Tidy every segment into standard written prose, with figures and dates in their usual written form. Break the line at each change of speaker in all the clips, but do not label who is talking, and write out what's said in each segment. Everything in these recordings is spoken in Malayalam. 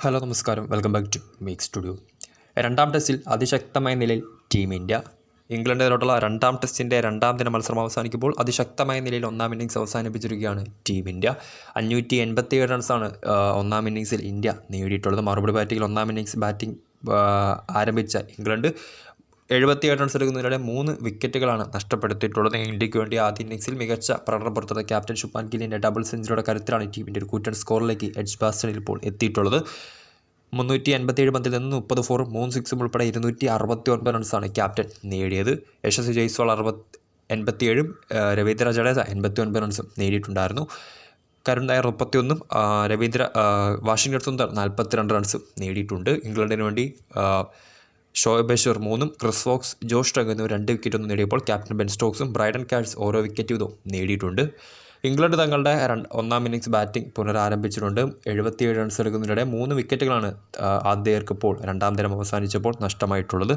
ഹലോ നമസ്കാരം, welcome back to make studio. രണ്ടാം ടെസ്റ്റിൽ അതിശക്തമായ നിലയിൽ ടീം ഇന്ത്യ. ഇംഗ്ലണ്ടിനോടുള്ള രണ്ടാം ടെസ്റ്റിൻ്റെ രണ്ടാം ദിന മത്സരം അവസാനിക്കുമ്പോൾ അതിശക്തമായ നിലയിൽ ഒന്നാം ഇന്നിങ്സ് അവസാനിപ്പിച്ചിരിക്കുകയാണ് ടീം ഇന്ത്യ. 587 റൺസാണ് ഒന്നാം ഇന്നിങ്സിൽ ഇന്ത്യ നേടിയിട്ടുള്ളത്. മറുപടി ബാറ്റിങ്ങിൽ ഒന്നാം ഇന്നിങ്സ് ബാറ്റിംഗ് ആരംഭിച്ച ഇംഗ്ലണ്ട് 77 റൺസ് എടുക്കുന്നതിനിടെ 3 വിക്കറ്റുകളാണ് നഷ്ടപ്പെടുത്തിയിട്ടുള്ളത്. ഇന്ത്യക്ക് വേണ്ടി ആദ്യ ഇന്നിങ്സിൽ മികച്ച പ്രകടനം പുറത്തുള്ള ക്യാപ്റ്റൻ ശുഭ്മാൻ ഗില്ലിൻ്റെ ഡബിൾ സെഞ്ചുറിയുടെ കരുത്തിലാണ് ടീമിൻ്റെ ഒരു കൂറ്റൻ സ്കോറിലേക്ക് എഡ്ജ്ബാസ്റ്റണിൽ ഇപ്പോൾ എത്തിയിട്ടുള്ളത്. 387 പന്തിൽ നിന്ന് 30 ഫോറും 3 സിക്സും ഉൾപ്പെടെ 269 റൺസാണ് ക്യാപ്റ്റൻ നേടിയത്. യശസ്വി ജയ്സ്വാൾ 87-ഉം രവീന്ദ്ര ജഡേജ 89 റൺസും നേടിയിട്ടുണ്ടായിരുന്നു. കരുൺ നായർ 31-ഉം വാഷിംഗ്ടൺ സുന്ദർ 42 റൺസും നേടിയിട്ടുണ്ട്. ഇംഗ്ലണ്ടിന് വേണ്ടി ഷോയബ് ബഷീർ 3-ഉം ക്രിസ് വോക്സ്, ജോഷ് ടഗ് എന്നിവർ 2 വിക്കറ്റൊന്നും നേടിയപ്പോൾ ക്യാപ്റ്റൻ ബെൻ സ്റ്റോക്സും ബ്രൈഡൻ കാഴ്സ് ഓരോ വിക്കറ്റ് വീതവും നേടിയിട്ടുണ്ട്. ഇംഗ്ലണ്ട് തങ്ങളുടെ ഒന്നാം ഇന്നിങ്സ് ബാറ്റിംഗ് പുനരാരംഭിച്ചിട്ടുണ്ട്. 77 റൺസ് എടുക്കുന്നതിനിടെ 3 വിക്കറ്റുകളാണ് ആദ്യർക്കിപ്പോൾ രണ്ടാം ദിനം അവസാനിച്ചപ്പോൾ നഷ്ടമായിട്ടുള്ളത്.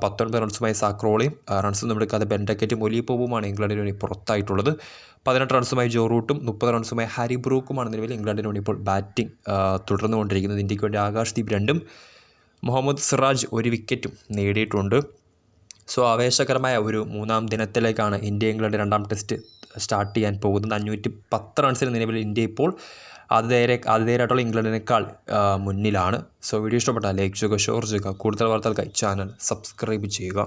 19 റൺസുമായി സാക്രോളിയും റൺസൊന്നും എടുക്കാതെ ബെൻഡക്കറ്റും ഒലിപ്പോവുമാണ് ഇംഗ്ലണ്ടിന് വേണ്ടി പുറത്തായിട്ടുള്ളത്. 18 റൺസുമായി ജോ റൂട്ടും 30 റൺസുമായി ഹാരി ബ്രൂക്കുമാണ് നിലവിൽ ഇംഗ്ലണ്ടിന് വേണ്ടി ഇപ്പോൾ ബാറ്റിംഗ് തുടർന്നുകൊണ്ടിരിക്കുന്നത്. ഇന്ത്യക്ക് വേണ്ടി ആകാശ്ദീപ് 2-ഉം മുഹമ്മദ് സിറാജ് 1 വിക്കറ്റും നേടിയിട്ടുണ്ട്. സോ ആവേശകരമായ ഒരു മൂന്നാം ദിനത്തിലേക്കാണ് ഇന്ത്യ ഇംഗ്ലണ്ട് രണ്ടാം ടെസ്റ്റ് സ്റ്റാർട്ട് ചെയ്യാൻ പോകുന്നത്. 510 റൺസിന് നിലവിൽ ഇന്ത്യ ഇപ്പോൾ ആതിഥേയരായിട്ടുള്ള ഇംഗ്ലണ്ടിനേക്കാൾ മുന്നിലാണ്. സോ വീഡിയോ ഇഷ്ടപ്പെട്ടാൽ ലൈക്ക് ചെയ്യുക, ഷെയർ ചെയ്യുക. കൂടുതൽ വാർത്തകൾക്കായി ചാനൽ സബ്സ്ക്രൈബ് ചെയ്യുക.